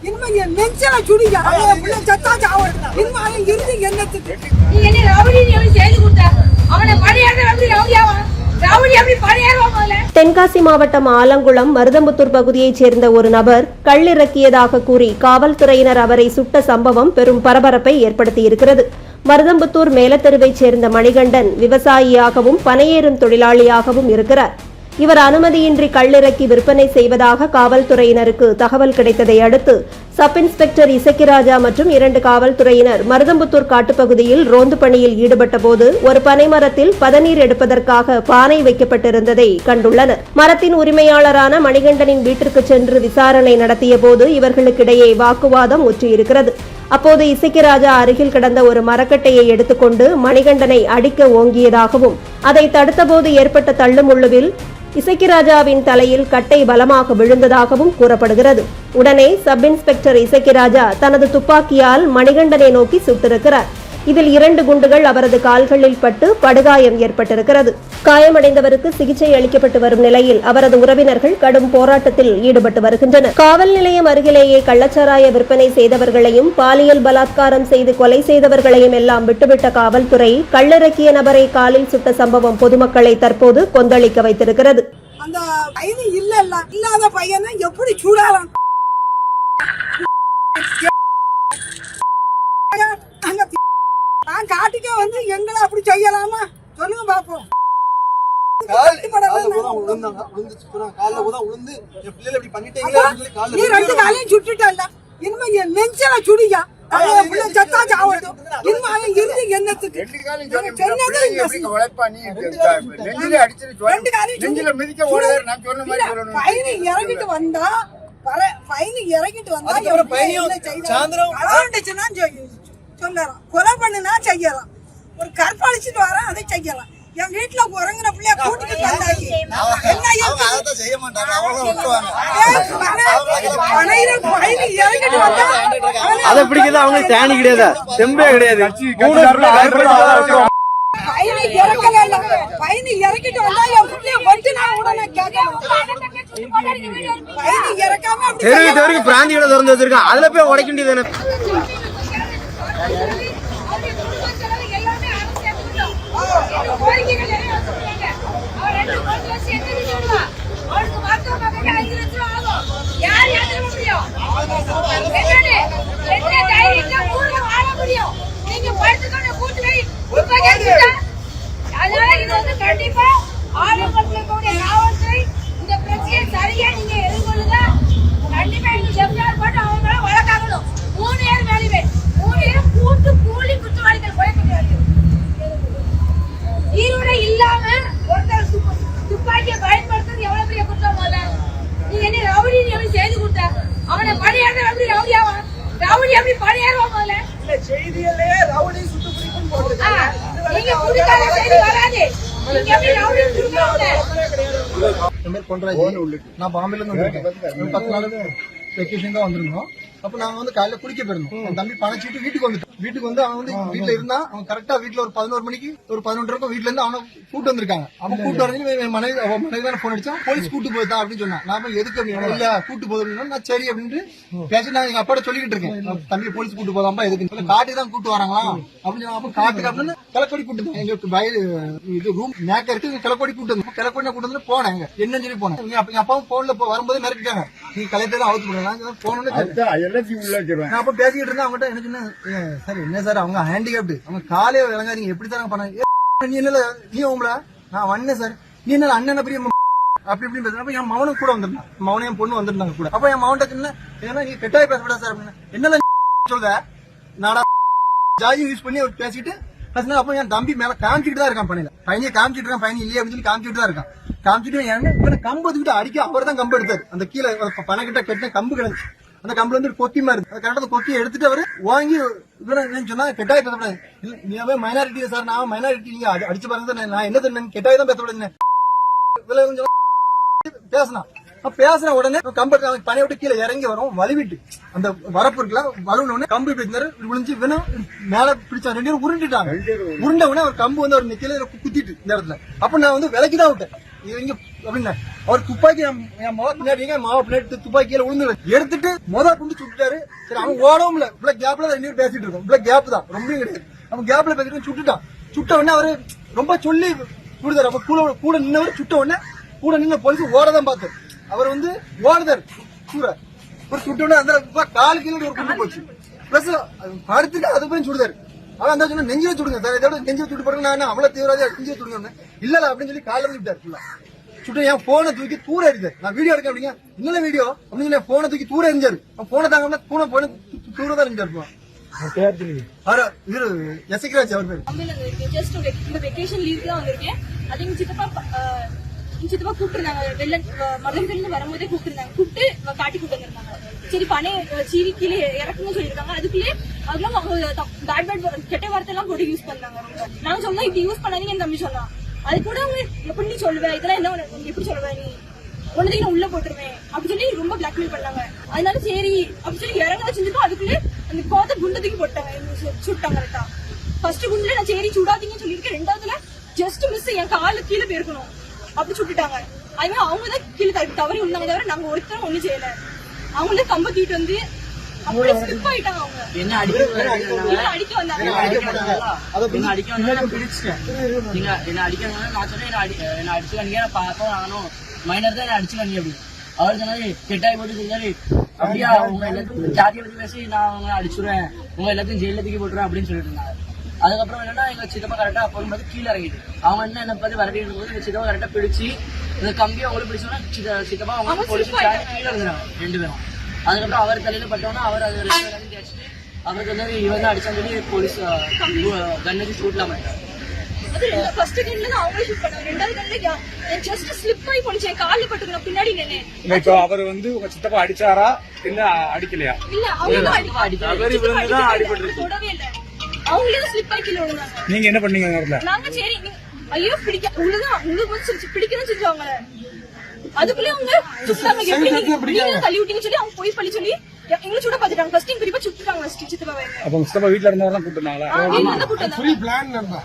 இனிமே என் நெஞ்சில சுடிங்க பிள்ளை சத்தா சாவல் இனிமே இருந்து என்னத்துக்கு நீ என்ன ரவுடி நீ செய்து கொடுத்த அவனை பணியாத எப்படி ரவுடியாவா ரவுடி எப்படி பணியாறுவா முதல்ல. தென்காசி மாவட்டம் ஆலங்குளம் மருதம்புத்தூர் பகுதியைச் சேர்ந்த ஒரு நபர் கள்ளிறக்கியதாக கூறி காவல்துறையினர் அவரை சுட்ட சம்பவம் பெரும் பரபரப்பை ஏற்படுத்தியிருக்கிறது. மருதம்புத்தூர் மேலத்தெருவைச் சேர்ந்த மணிகண்டன் விவசாயியாகவும் பனையேறும் தொழிலாளியாகவும் இருக்கிறார். இவர் அனுமதியின்றி கள்ளிறக்கி விற்பனை செய்வதாக காவல்துறையினருக்கு தகவல் கிடைத்ததை அடுத்து சப் இன்ஸ்பெக்டர் இசக்கிராஜா மற்றும் 2 காவல்துறையினர் மருதம்புத்தூர் காட்டுப்பகுதியில் ரோந்து பணியில் ஈடுபட்டபோது ஒரு பனைமரத்தில் பதநீர் எடுப்பதற்காக பானை வைக்கப்பட்டிருந்ததை கண்டுள்ளனர். மரத்தின் உரிமையாளரான மணிகண்டனின் வீட்டிற்கு சென்று விசாரணை நடத்திய போது இவர்களுக்கிடையே வாக்குவாதம் முற்றியிருக்கிறது. அப்போது இசக்கிராஜா அருகில் கிடந்த ஒரு மரக்கட்டையை எடுத்துக்கொண்டு மணிகண்டனை அடிக்க ஓங்கியதாகவும் அதை தடுத்தபோது ஏற்பட்ட தள்ளுமுள்ளுவில் இசக்கிராஜாவின் தலையில் கட்டை பலமாக விழுந்ததாகவும் கூறப்படுகிறது. உடனே சப் இன்ஸ்பெக்டர் இசக்கிராஜா தனது துப்பாக்கியால் மணிகண்டனை நோக்கி சுட்டிருக்கிறார். இதில் 2 குண்டுகள் அவரது கால்களில் பட்டு படுகாயம் ஏற்பட்டிருக்கிறது. காயமடைந்தவருக்கு சிகிச்சை அளிக்கப்பட்டு வரும் நிலையில் அவரது உறவினர்கள் கடும் போராட்டத்தில் ஈடுபட்டு வருகின்றனர். காவல் நிலையம் அருகிலேயே கள்ளச்சாராய விற்பனை செய்தவர்களையும் பாலியல் பலாத்காரம் செய்து கொலை செய்தவர்களையும் எல்லாம் விட்டுவிட்ட காவல்துறை கள்ளிறக்கிய நபரை காலில் சுட்ட சம்பவம் பொதுமக்களை தற்போது கொந்தளிக்க வைத்திருக்கிறது. அந்த பையன் இல்லாத பையனை எப்படி சூடாலாம் நான் காட்டுக்கே வந்து எங்களை அப்படி செய்யலாமா சொல்லுங்க பாப்போம். நீ 2 காலையும் சுட்டுட்டல்ல இனிமே என் நெஞ்சில சுடிங்க பிள்ளை சத்தா சாவல் இனிமே இருந்து என்னத்துக்கு இறங்கிட்டு வந்தா சொல்லலாம், கொலை பண்ணுனா செய்யலாம், ஒரு கற்பழிச்சுட்டு வரேன் அதை செய்யலாம். என் வீட்டுல உறங்குற பிள்ளைய கூட்டிட்டு வந்தாச்சு அதை பிடிக்கிறது அவங்களுக்கு தேனி கிடையாது, செம்பே கிடையாது. இறக்கிட்டு வந்தா என் பிள்ளைய வச்சு நான் உடனே கேட்கணும். தெருக்கு பிராந்திகளை திறந்து வச்சிருக்கான், அதுல போய் உடைக்க வேண்டியது. கண்டிப்பா ஆளுநர்களுடைய காவல்துறை இந்த பிரச்சனையை சரியா நீங்க எதிர்கொள்ளுங்க. கண்டிப்பா எஃப்ஐஆர் போட்டு அவங்கள வழக்காகணும். 3 பேர் வேலைவே 3 பேரும் கூட்டு கூலி குற்றவாளிகள் கொலை குற்றவாளிகள். ஈரோட இல்லாம ஒருத்தர் துப்பாக்கியை பயன்படுத்துறது எவ்வளவு பெரிய குற்றம் போல. நீங்க என்ன ரவுடி நீ செய்து கொடுத்த அவனை பணியாத எப்படி ரவுடியாவா ரவுடி எப்படி பணியாறுவா முதல்ல. செய்தியிலே ரவுடி சுட்டு பிடிக்கும் போது நீங்க புடிக்காத செய்தி வராது. நீங்க எப்படி ரவுடி சுடுவாங்க? நான் பாம்பேல இருந்து வந்திருக்கேன். 10 நாள் வெக்கேஷன் தான் வந்திருந்தோம். அப்ப நாங்க வந்து காலையில குளிக்க போயிருந்தோம். என் தம்பி பணச்சிட்டு வீட்டுக்கு வந்துட்டோம். வீட்டுக்கு வந்து அவன் வந்து வீட்டுல இருந்தா அவன் கரெக்டா வீட்டுல ஒரு 11 மணிக்கு ஒரு 11:30 வீட்டுல இருந்து அவனை கூட்டு வந்திருக்காங்க. அவன் கூட்டு வரது மனைவி தான் போன் அடிச்சா போலீஸ் கூட்டு போதா அப்படின்னு சொன்னான். நான் எதுக்கு இல்ல கூட்டு போதும் நான் சரி அப்படின்ட்டு பேசி நான் எங்க அப்பாட்ட சொல்லிட்டு இருக்கேன். தம்பி போலீஸ் கூட்டு போதாம்பா எதுக்கு காட்டி தான் கூட்டு வராங்களா அப்படின்னு. அப்ப காட்டுக்கு அப்படின்னு கிளக்கோடி கூட்டு எங்களுக்கு வயல் இது ரூம் மேக்க இருக்கு கிளக்கோடி கூட்டு வந்து கிளக்கோடி கூட்டு வந்து போனேன். என்னன்னு சொல்லி போனேன். எங்க அப்பாவும் போன்ல வரும்போது மிரட்டிட்டாங்க, நீ கலெக்டர் தான் அவுத்து போடுறாங்க போனோன்னு. நான் அப்ப பேசிக்கிட்டு இருந்தேன் அவங்ககிட்ட. எனக்கு என்ன சார் என்ன சார் அவங்க ஹேண்டிகேப்டு அவங்க காலையில விளங்காதீங்க எப்படி சார் பண்ணாங்க. நீ என்ன நீ உங்களா நான் வந்தேன் சார் நீ என்ன அண்ணன் பெரிய அப்படி இப்படின்னு பேசுறேன். என் மவனும் கூட வந்திருந்தான், மவனும் என் பொண்ணு வந்திருந்தாங்க கூட. அப்ப என் மவன்கிட்ட என்ன நீங்க கெட்டாய் பேசப்படா சார் அப்படின்னு என்ன சொல்ற நாடா ஜாதி யூஸ் பண்ணி அவர் பேசிட்டு அப்ப என் தம்பி மேல காமிச்சிட்டு தான் இருக்கான். பையனை பையனையே காமிச்சிட்டு இருக்கான், பையன் இல்லையே அப்படின்னு சொல்லி காமிச்சிட்டு தான் இருக்கான். காமிச்சிட்டு கம்பு எடுத்துக்கிட்டு அடிக்க அவர் தான் கம்பு எடுத்தாரு. அந்த கீழே பணம் கிட்ட கெட்ட கம்பு கிடந்துச்சு. அந்த கம்புல வந்து கொக்கி மாதிரி இருக்கு. கரெக்டா கொக்கி எடுத்துட்டு அவரு வாங்கி சொன்னா கெட்டாய் பேசப்படாது. நீவே மைனாரிட்டி சார் நான் மைனாரிட்டி நீங்க அடிச்சு பாருங்க சார் நான் என்ன தெரியும் கெட்டாய் தான் பேசப்படாது பேசினா பேசுன உடனே கம்பு பனைய விட்டு கீழே இறங்கி வரும் வலிவிட்டு அந்த வரப்பு இருக்குல்ல வலுன உடனே கம்பு பேசினாரு விழுந்து வேணும் மேல பிடிச்சா 2 பேரும் உருண்டுட்டாங்க. உருண்ட உடனே ஒரு கம்பு வந்து அவர் நெத்தியில குத்திட்டு இந்த இடத்துல. அப்ப நான் வந்து விலைக்குதான் விட்டேன். இங்க அப்படின்னு அவர் துப்பாக்கி என் மாவ பின்னாடி மாவ பின்னாடி துப்பாக்கியில விழுந்து எடுத்துட்டு குண்டு சுட்டுட்டாரு. சரி அவன் ஓடவும் இல்ல, இவ்வளவு கேப்ல தான் 2 பேரும் பேசிட்டு இருக்கோம். இவ்வளவு கேப் தான், ரொம்ப கிடையாது. அவன் கேப்ல பேசிட்டு சுட்டுட்டான். சுட்ட உடனே அவரு ரொம்ப சொல்லி கொடுத்தாரு. அப்ப கூட நின்னவர் சுட்ட உடனே கூட நின்ன போலீஸ் ஓடதான் பார்த்தாரு. அவர் வந்து ஓடுதாரு ஒரு சுட்ட உடனே அந்த காலு கீழே ஒரு குண்டு போச்சு. பிளஸ் படுத்துட்டு அது போய் சுடுதாரு. அவன் அந்த சொன்ன நெஞ்சில சுடுங்க சார், இதோட நெஞ்சில சுட்டு போடுங்க, நான் அவ்வளவு தீவிரவாதியா நெஞ்சில சுடுங்க இல்ல அப்படின்னு சொல்லி காலில் விட்டாரு. சுட்டு என் போனை தூக்கி தூர எறிஞ்சாரு. நான் வீடியோ எடுக்க அப்படிங்க இன்னொரு வீடியோ அப்படின்னு சொல்லி போனை தூக்கி தூர எறிஞ்சாரு. போனை தாங்க போன தூரதான் எரிஞ்சாரு. எசைக்ராஜ் அவர் பேரு. ஜஸ்ட் இந்த வெக்கேஷன் லீவுக்கு தான் வந்திருக்கேன். அது எங்க சித்தப்பா கூப்பிட்டுருந்தாங்க. மதுரையிலிருந்து வரும்போதே கூப்பிட்டு காட்டி கூட்டு வந்திருந்தாங்க. சரி பனை சீவி கீழே இறக்குன்னு சொல்லியிருக்காங்க. அதுக்குள்ளே அதெல்லாம் அவங்க கெட்ட வார்த்தை எல்லாம் போட்டு யூஸ் பண்ணாங்க. நாங்க சொன்னா இப்படி யூஸ் பண்ணாதீங்கன்னு தம்பி சொன்னா. அது கூட அவங்க எப்படி நீ சொல்லுவேன், இதெல்லாம் என்ன எப்படி சொல்லுவேன், நீ ஒன்னதைக்கு நான் உள்ள போட்டுருவேன் அப்படி சொல்லி ரொம்ப பிளாக்மெயில் பண்ணாங்க. அதனால சரி அப்படி சொல்லி இறங்க செஞ்சுட்டோம். அதுக்குள்ளே அந்த கோத குண்டத்துக்கு போட்டாங்க, சுட்டாங்க. கரெக்டா ஃபர்ஸ்ட் குண்டுல நான் சரி சுடாதீங்கன்னு சொல்லியிருக்கேன். 2வதுல ஜஸ்ட் மிஸ் என் காலு கீழே போயிருக்கணும் அப்படி சுட்டுட்டாங்க. அதுமாதிரி அவங்கதான் கீழே தவறி விழுந்தாங்க தவிர நாங்க ஒருத்தரும் ஒண்ணும் செய்யல. அவங்களே கம்ப தூக்கிட்டு வந்து அப்படியே ஸ்லிப் ஆயிட்டாங்க. அவங்க என்ன அடிக்க வந்தாங்க நீங்க என்ன அடிக்க நான் சொன்னேன் என்ன அடிச்சுக்கானீங்க பாப்போம் ஆகணும் மைனர் தான் என்ன அடிச்சுக்கானீங்க அப்படி அவர் சொன்னாரு கெட்டாய் போட்டு சொன்னாரு அப்படியா உங்க எல்லாத்தையும் ஜாதியை பத்தி பேசி நான் அவங்க அடிச்சுடுவேன், உங்க எல்லாத்தையும் ஜெயில தூக்கி போட்டுருவேன் அப்படின்னு சொல்லிட்டு இருந்தாங்க. அதுக்கப்புறம் என்னன்னா எங்க சித்தப்பா கரெக்டா போகும்போது கீழே இறங்கிட்டு அவங்க என்ன பார்த்து வரட்டி இருக்கும்போது எங்க சித்தப்பா கரெக்டா பிடிச்சி இந்த கம்பியை அவங்களுக்கு பிடிச்சோன்னா சித்தப்பா அவங்க போலீஸ் கீழே இருந்தாங்க 2 பேரும். அதுக்கப்புறம் அவர் தலையில பட்டோன்னா அவர் அது 2 பேரும் தேய்ச்சிட்டு அவருக்கு வந்து இவன் தான் அடிச்சான்னு சொல்லி போலீஸ் கண்ணுக்கு ஷூட்லாம் பண்ணிட்டாங்க. ஃபர்ஸ்ட் கன்ல தான் அவங்களே ஷூட் பண்ணாங்க. 2வது கன்ல ஜஸ்ட் ஸ்லிப் ஆகி போச்சு, கால்ல பட்டுக்கணும் பின்னாடி நின்னு. இப்போ அவர் வந்து உங்க சித்தப்பா அடிச்சாரா இல்ல அடிக்கலையா? இல்ல அவங்க தான் அடிபட்டு தொடவே இல்ல, அவங்களே தான் ஸ்லிப் ஆகி கீழ விழுந்தாங்க. நீங்க என்ன பண்ணீங்க நேரத்துல? நாங்க சரி ஐயோ பிடிக்க உள்ளதான் உங்களுக்கு பிடிக்கணும் செஞ்சாங்க. அதுக்குள்ளே அவங்க தள்ளி விட்டீங்கன்னு சொல்லி அவங்க போய் பழி சொல்லி எங்களை சுட பாத்துட்டாங்க. ஃபர்ஸ்ட் எங்க பெரியப்பா சுட்டுட்டாங்க. சித்தப்பா அப்ப சித்தப்பா வீட்டுல இருந்தவங்க கூப்பிட்டாங்களா? கூப்பிட்டாங்க.